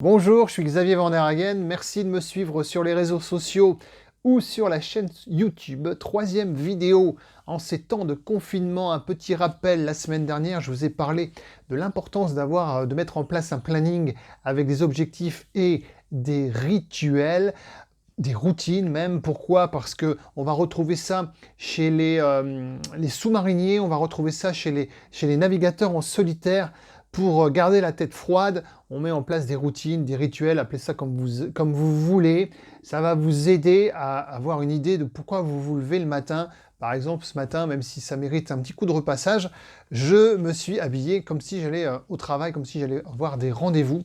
Bonjour, je suis Xavier Van der Hagen. Merci de me suivre sur les réseaux sociaux ou sur la chaîne YouTube. Troisième vidéo en ces temps de confinement. Un petit rappel, la semaine dernière, je vous ai parlé de l'importance de mettre en place un planning avec des objectifs et des rituels, des routines même. Pourquoi? Parce que on va retrouver ça chez les sous-mariniers, on va retrouver ça chez les navigateurs en solitaire. Pour garder la tête froide, on met en place des routines, des rituels, appelez ça comme vous voulez. Ça va vous aider à avoir une idée de pourquoi vous vous levez le matin. Par exemple, ce matin, même si ça mérite un petit coup de repassage, je me suis habillé comme si j'allais au travail, comme si j'allais avoir des rendez-vous.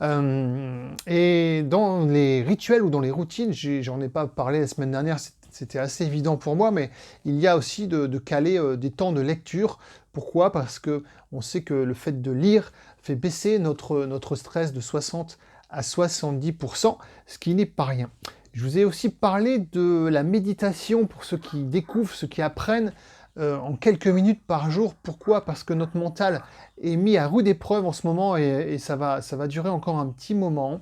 Et dans les rituels ou dans les routines, j'en ai pas parlé la semaine dernière, c'était assez évident pour moi, mais il y a aussi de caler des temps de lecture. Pourquoi? Parce que on sait que le fait de lire fait baisser notre stress de 60 à 70%, ce qui n'est pas rien. Je vous ai aussi parlé de la méditation pour ceux qui découvrent, ceux qui apprennent en quelques minutes par jour. Pourquoi? Parce que notre mental est mis à rude épreuve en ce moment et ça va durer encore un petit moment.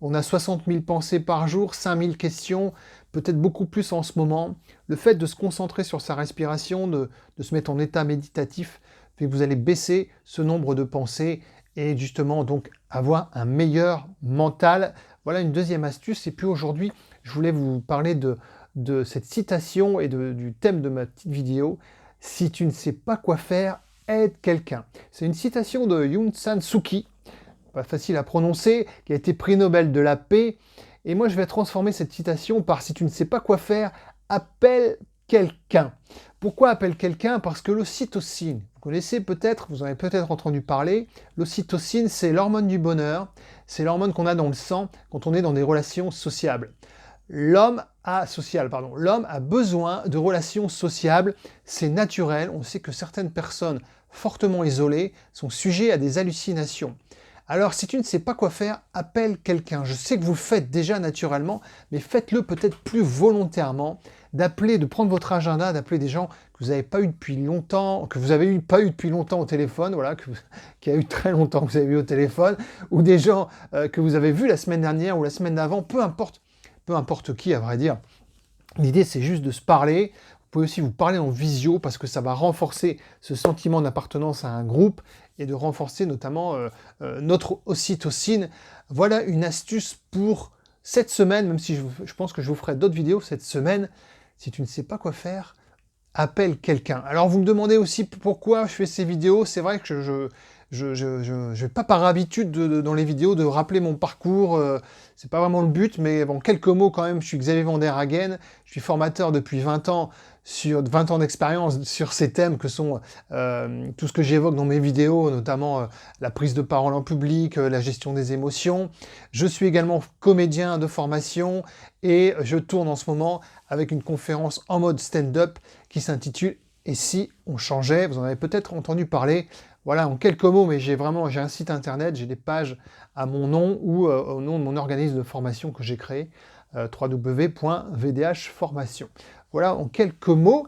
On a 60 000 pensées par jour, 5 000 questions, peut-être beaucoup plus en ce moment. Le fait de se concentrer sur sa respiration, de se mettre en état méditatif, fait que vous allez baisser ce nombre de pensées et justement donc avoir un meilleur mental. Voilà une deuxième astuce. Et puis aujourd'hui, je voulais vous parler de cette citation et du thème de ma petite vidéo. Si tu ne sais pas quoi faire, aide quelqu'un. C'est une citation de Aung San Suu Kyi, pas facile à prononcer, qui a été prix Nobel de la paix. Et moi, je vais transformer cette citation par « si tu ne sais pas quoi faire, appelle quelqu'un ». Pourquoi appelle quelqu'un? Parce que l'ocytocine, vous connaissez peut-être, vous en avez peut-être entendu parler, l'ocytocine, c'est l'hormone du bonheur, c'est l'hormone qu'on a dans le sang quand on est dans des relations sociables. L'homme a besoin de relations sociables, c'est naturel. On sait que certaines personnes fortement isolées sont sujettes à des hallucinations. Alors, si tu ne sais pas quoi faire, appelle quelqu'un. Je sais que vous le faites déjà naturellement, mais faites-le peut-être plus volontairement, de prendre votre agenda, d'appeler des gens que vous n'avez pas eu depuis longtemps, au téléphone, voilà, qu'il y a eu très longtemps que vous avez eu au téléphone, ou des gens que vous avez vus la semaine dernière ou la semaine d'avant, peu importe qui, à vrai dire. L'idée, c'est juste de se parler. Vous pouvez aussi vous parler en visio parce que ça va renforcer ce sentiment d'appartenance à un groupe et de renforcer notamment notre ocytocine. Voilà une astuce pour cette semaine, même si je pense que je vous ferai d'autres vidéos cette semaine. Si tu ne sais pas quoi faire, appelle quelqu'un. Alors vous me demandez aussi pourquoi je fais ces vidéos. C'est vrai que je vais pas par habitude dans les vidéos de rappeler mon parcours, c'est pas vraiment le but, mais bon, quelques mots quand même. Je suis Xavier Van der Hagen, je suis formateur depuis 20 ans, sur 20 ans d'expérience sur ces thèmes que sont tout ce que j'évoque dans mes vidéos, notamment la prise de parole en public, la gestion des émotions. Je suis également comédien de formation et je tourne en ce moment avec une conférence en mode stand-up qui s'intitule « Et si on changeait ?» Vous en avez peut-être entendu parler. Voilà, en quelques mots, mais j'ai un site internet, j'ai des pages à mon nom ou au nom de mon organisme de formation que j'ai créé, www.vdhformation. Voilà, en quelques mots.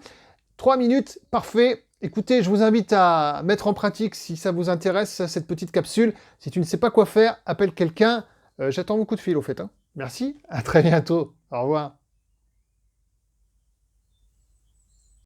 3 minutes, parfait. Écoutez, je vous invite à mettre en pratique, si ça vous intéresse, cette petite capsule. Si tu ne sais pas quoi faire, appelle quelqu'un. J'attends vos coups de fil, au fait. Merci, à très bientôt. Au revoir.